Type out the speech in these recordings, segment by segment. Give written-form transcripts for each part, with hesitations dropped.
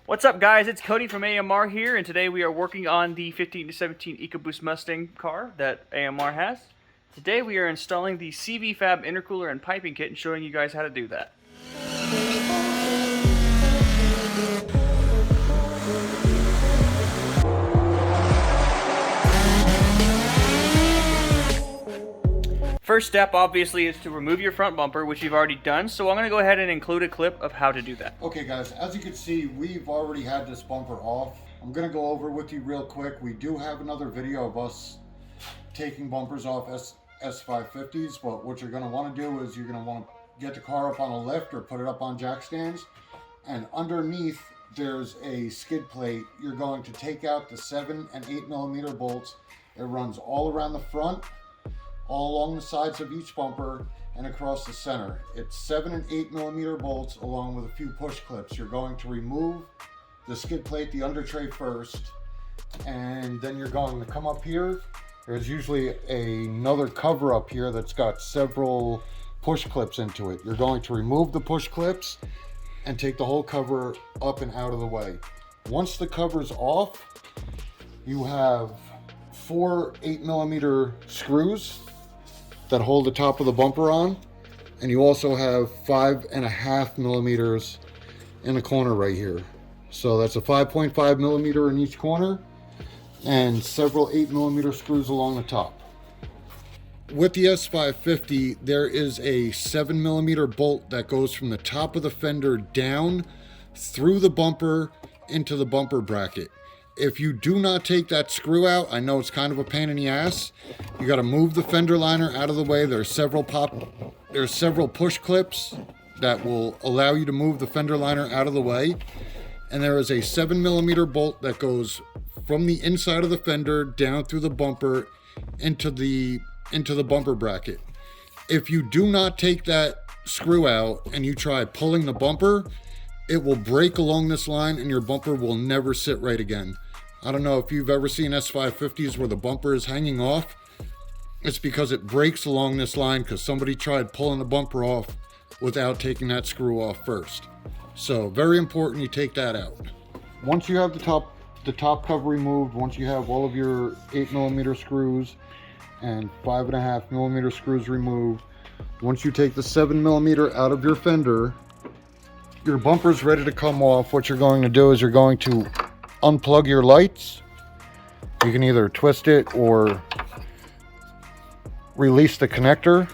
What's up, guys? It's Cody from AMR here, and today we are working on the 15 to 17 Ecoboost Mustang car that AMR has. Today we are installing the CV Fab intercooler and piping kit and showing you guys how to do that. First step, obviously, is to remove your front bumper, which you've already done, so I'm going to go ahead and include a clip of how to do that. Okay guys, as you can see, we've already had this bumper off. I'm going to go over with you real quick. We do have another video of us taking bumpers off S550s, but what you're going to want to do is you're going to want to get the car up on a lift or put it up on jack stands, and underneath there's a skid plate. You're going to take out the 7 and 8 millimeter bolts. It runs all around the front, all along the sides of each bumper, and across the center. It's 7 and 8 millimeter bolts along with a few push clips. You're going to remove the skid plate, the under tray first, and then you're going to come up here. There's usually another cover up here that's got several push clips into it. You're going to remove the push clips and take the whole cover up and out of the way. Once the cover's off, you have 4 8 millimeter screws that hold the top of the bumper on, and you also have 5.5 millimeters in the corner right here. So that's a 5.5 millimeter in each corner and several 8 millimeter screws along the top. With the S550, there is a 7 millimeter bolt that goes from the top of the fender down through the bumper into the bumper bracket. If you do not take that screw out, I know it's kind of a pain in the ass. You got to move the fender liner out of the way. There's several push clips that will allow you to move the fender liner out of the way. And there is a 7 millimeter bolt that goes from the inside of the fender down through the bumper into the bumper bracket. If you do not take that screw out and you try pulling the bumper, it will break along this line and your bumper will never sit right again. I don't know if you've ever seen S550s where the bumper is hanging off. It's because it breaks along this line because somebody tried pulling the bumper off without taking that screw off first. So very important you take that out. Once you have the top cover removed, once you have all of your 8 millimeter screws and 5.5 millimeter screws removed, once you take the 7 millimeter out of your fender, your bumper's ready to come off. What you're going to do is you're going to unplug your lights. You can either twist it or release the connector.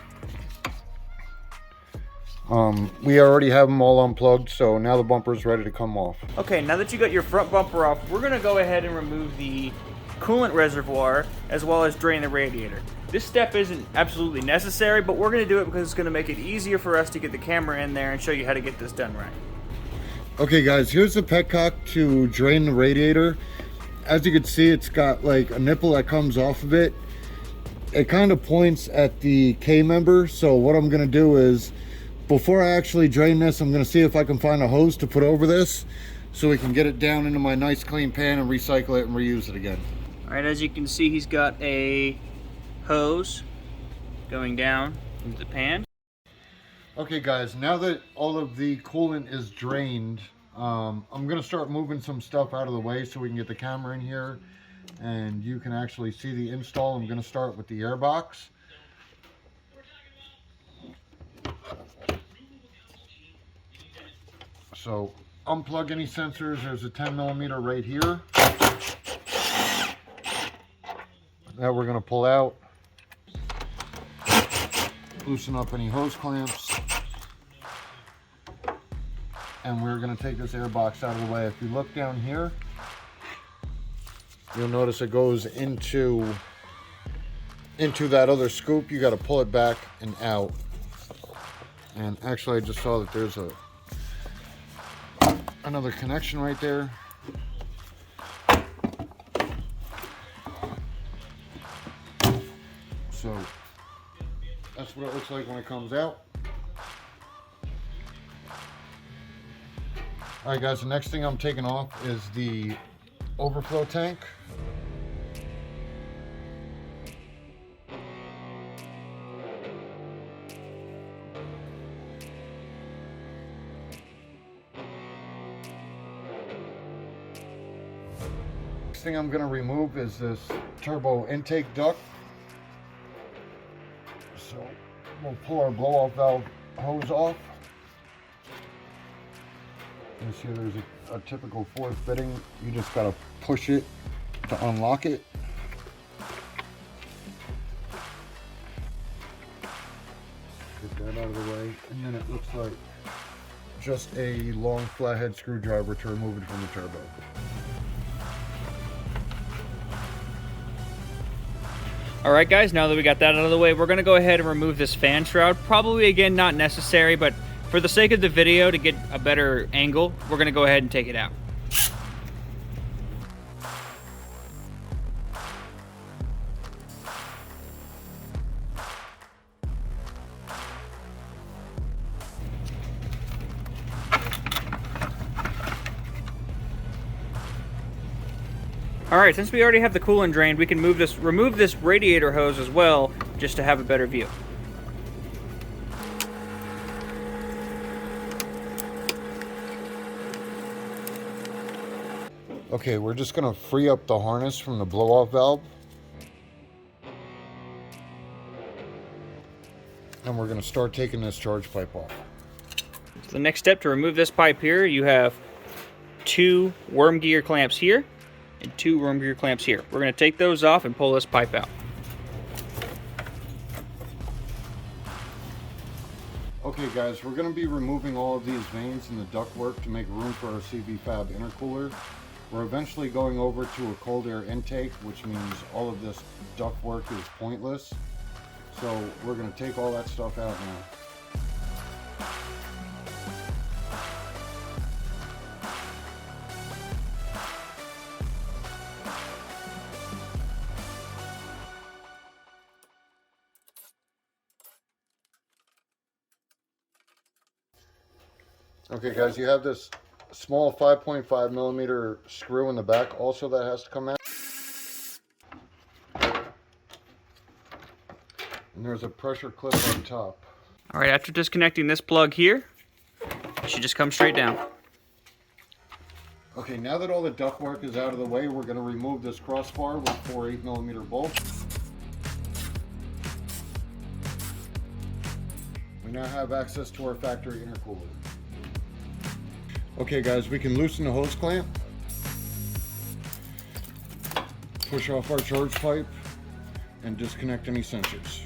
We already have them all unplugged, so now the bumper's ready to come off. Okay, now that you got your front bumper off, we're going to go ahead and remove the coolant reservoir as well as drain the radiator. This step isn't absolutely necessary, but we're going to do it because it's going to make it easier for us to get the camera in there and show you how to get this done right. Okay guys, here's the petcock to drain the radiator. As you can see, it's got like a nipple that comes off of it. It kind of points at the K member, so what I'm going to do is, before I actually drain this, I'm going to see if I can find a hose to put over this so we can get it down into my nice clean pan and recycle it and reuse it again. Alright, as you can see, he's got a hose going down into the pan. Okay guys, now that all of the coolant is drained, I'm going to start moving some stuff out of the way so we can get the camera in here and you can actually see the install. I'm going to start with the air box. So unplug any sensors. There's a 10 millimeter right here that we're going to pull out. Loosen up any hose clamps. And we're going to take this air box out of the way. If you look down here, you'll notice it goes into that other scoop. You got to pull it back and out. And actually I just saw that there's another connection right there. So that's what it looks like when it comes out. All right guys, the next thing I'm taking off is the overflow tank. thing I'm going to remove is this turbo intake duct. So we'll pull our blow-off valve hose off. You see there's a typical Ford fitting. You just got to push it to unlock it. Get that out of the way. And then it looks like just a long flathead screwdriver to remove it from the turbo. Alright guys, now that we got that out of the way, we're going to go ahead and remove this fan shroud. Probably, again, not necessary, but for the sake of the video, to get a better angle, we're going to go ahead and take it out. Alright, since we already have the coolant drained, we can remove this radiator hose as well, just to have a better view. Okay, we're just going to free up the harness from the blow-off valve. And we're going to start taking this charge pipe off. So the next step to remove this pipe here, you have 2 worm gear clamps here and 2 worm gear clamps here. We're going to take those off and pull this pipe out. Okay guys, we're going to be removing all of these vanes in the ductwork to make room for our CV Fab intercooler. We're eventually going over to a cold air intake, which means all of this ductwork is pointless. So we're going to take all that stuff out now. Okay guys, you have this small 5.5 millimeter screw in the back also that has to come out. And there's a pressure clip on top. Alright, after disconnecting this plug here, it should just come straight down. Okay, now that all the ductwork is out of the way, we're going to remove this crossbar with 4 8mm bolts. We now have access to our factory intercooler. Okay guys, we can loosen the hose clamp, push off our charge pipe, and disconnect any sensors.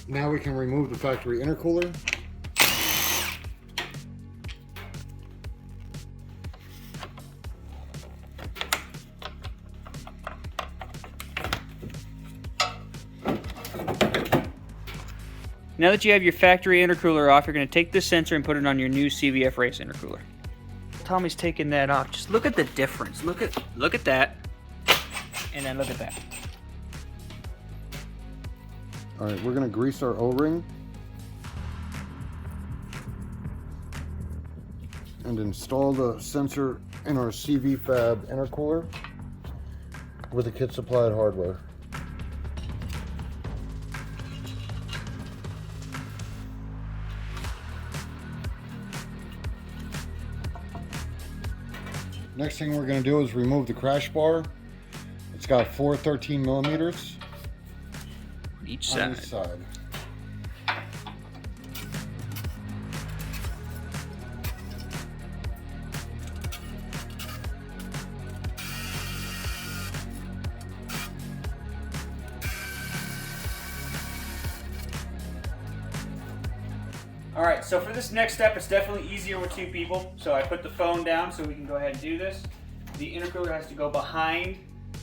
Now we can remove the factory intercooler. Now that you have your factory intercooler off, you're going to take this sensor and put it on your new CVF Race intercooler. Tommy's taking that off. Just look at the difference. Look at that, and then look at that. All right, we're going to grease our O-ring and install the sensor in our CV Fab intercooler with the kit supplied hardware. Next thing we're going to do is remove the crash bar. It's got 4 13mm On each on side. each side. Alright, so for this next step, it's definitely easier with 2 people. So I put the phone down so we can go ahead and do this. The intercooler has to go behind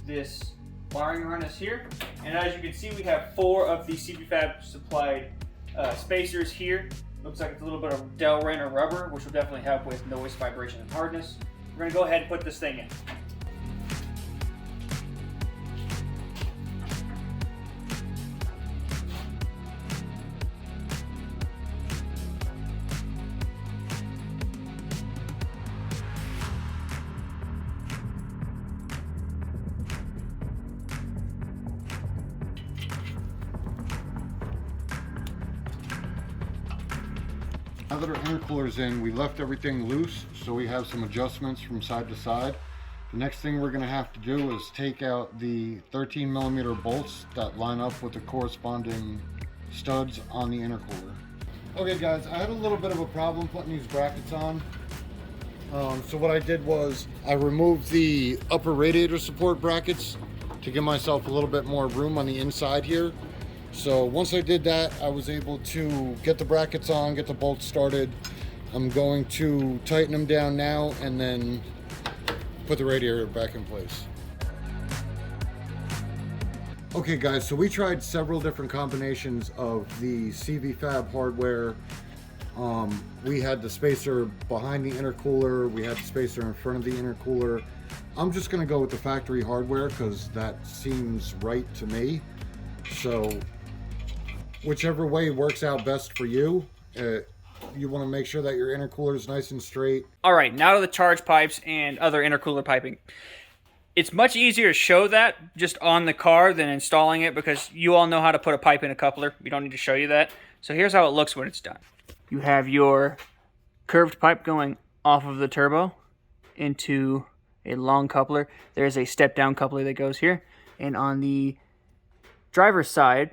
this wiring harness here. And as you can see, we have 4 of the CV Fab supplied spacers here. Looks like it's a little bit of Delrin or rubber, which will definitely help with noise, vibration, and hardness. We're going to go ahead and put this thing in. Now that our intercooler's in, we left everything loose, so we have some adjustments from side to side. The next thing we're going to have to do is take out the 13mm bolts that line up with the corresponding studs on the intercooler. Okay guys, I had a little bit of a problem putting these brackets on. So what I did was I removed the upper radiator support brackets to give myself a little bit more room on the inside here. So once I did that, I was able to get the brackets on, get the bolts started. I'm going to tighten them down now and then put the radiator back in place. Okay guys, so we tried several different combinations of the CV Fab hardware. We had the spacer behind the intercooler, we had the spacer in front of the intercooler. I'm just gonna go with the factory hardware because that seems right to me. So whichever way works out best for you, you want to make sure that your intercooler is nice and straight. All right, now to the charge pipes and other intercooler piping. It's much easier to show that just on the car than installing it because you all know how to put a pipe in a coupler. We don't need to show you that. So here's how it looks when it's done. You have your curved pipe going off of the turbo into a long coupler. There's a step-down coupler that goes here. And on the driver's side,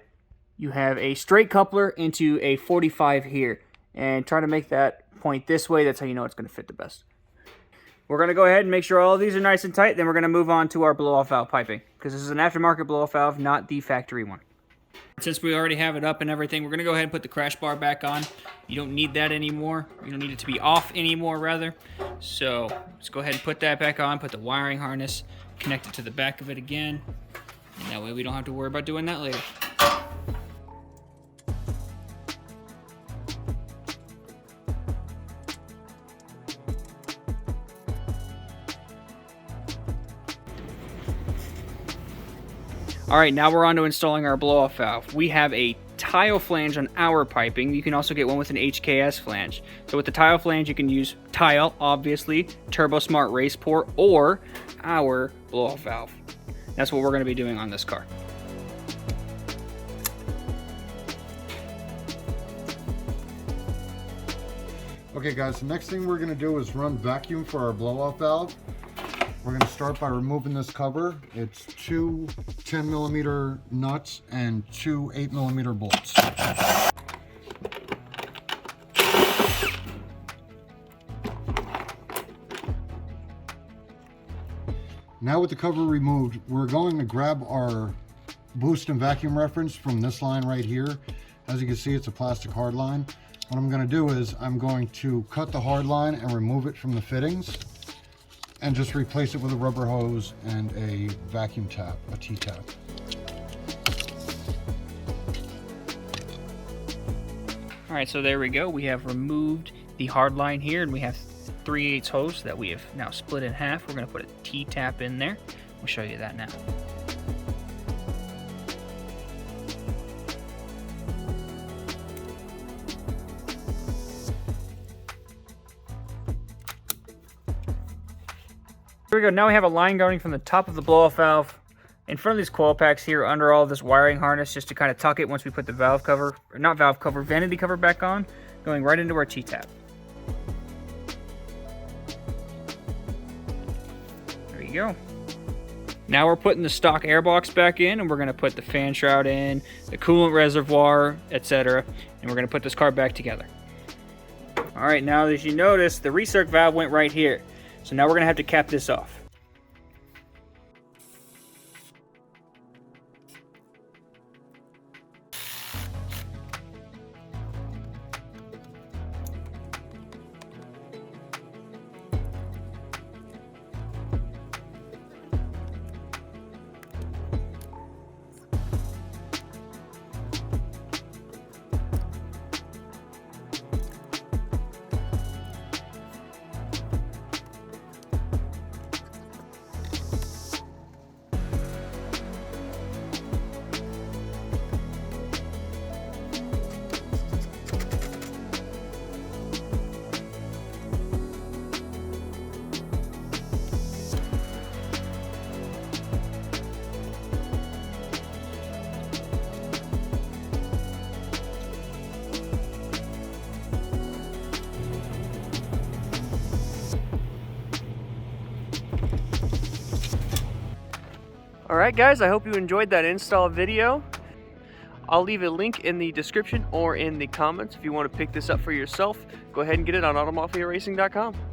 you have a straight coupler into a 45 here. And try to make that point this way. That's how you know it's going to fit the best. We're going to go ahead and make sure all of these are nice and tight. Then we're going to move on to our blow-off valve piping, because this is an aftermarket blow-off valve, not the factory one. Since we already have it up and everything, we're going to go ahead and put the crash bar back on. You don't need that anymore. You don't need it to be off anymore, rather. So let's go ahead and put that back on, put the wiring harness, connect it to the back of it again. And that way we don't have to worry about doing that later. All right, now we're on to installing our blow-off valve. We have a tile flange on our piping. You can also get one with an HKS flange. So with the tile flange, you can use tile, obviously, Turbo Smart Race Port, or our blow-off valve. That's what we're going to be doing on this car. Okay guys, the next thing we're going to do is run vacuum for our blow-off valve. We're going to start by removing this cover. It's two 10mm nuts and two 8mm bolts. Now with the cover removed, we're going to grab our boost and vacuum reference from this line right here. As you can see, it's a plastic hard line. What I'm going to do is I'm going to cut the hard line and remove it from the fittings, and just replace it with a rubber hose and a vacuum tap, a T-tap. All right, so there we go. We have removed the hard line here, and we have 3/8 hose that we have now split in half. We're going to put a T-tap in there. We'll show you that now. Here we go. Now we have a line going from the top of the blow-off valve in front of these coil packs here under all this wiring harness, just to kind of tuck it once we put the valve cover, or not valve cover, vanity cover back on, going right into our T-tap. There you go. Now we're putting the stock air box back in, and we're going to put the fan shroud in, the coolant reservoir, etc. And we're going to put this car back together. All right, now as you notice, the recirc valve went right here. So now we're going to have to cap this off. Alright guys, I hope you enjoyed that install video. I'll leave a link in the description or in the comments if you want to pick this up for yourself. Go ahead and get it on automafiaracing.com.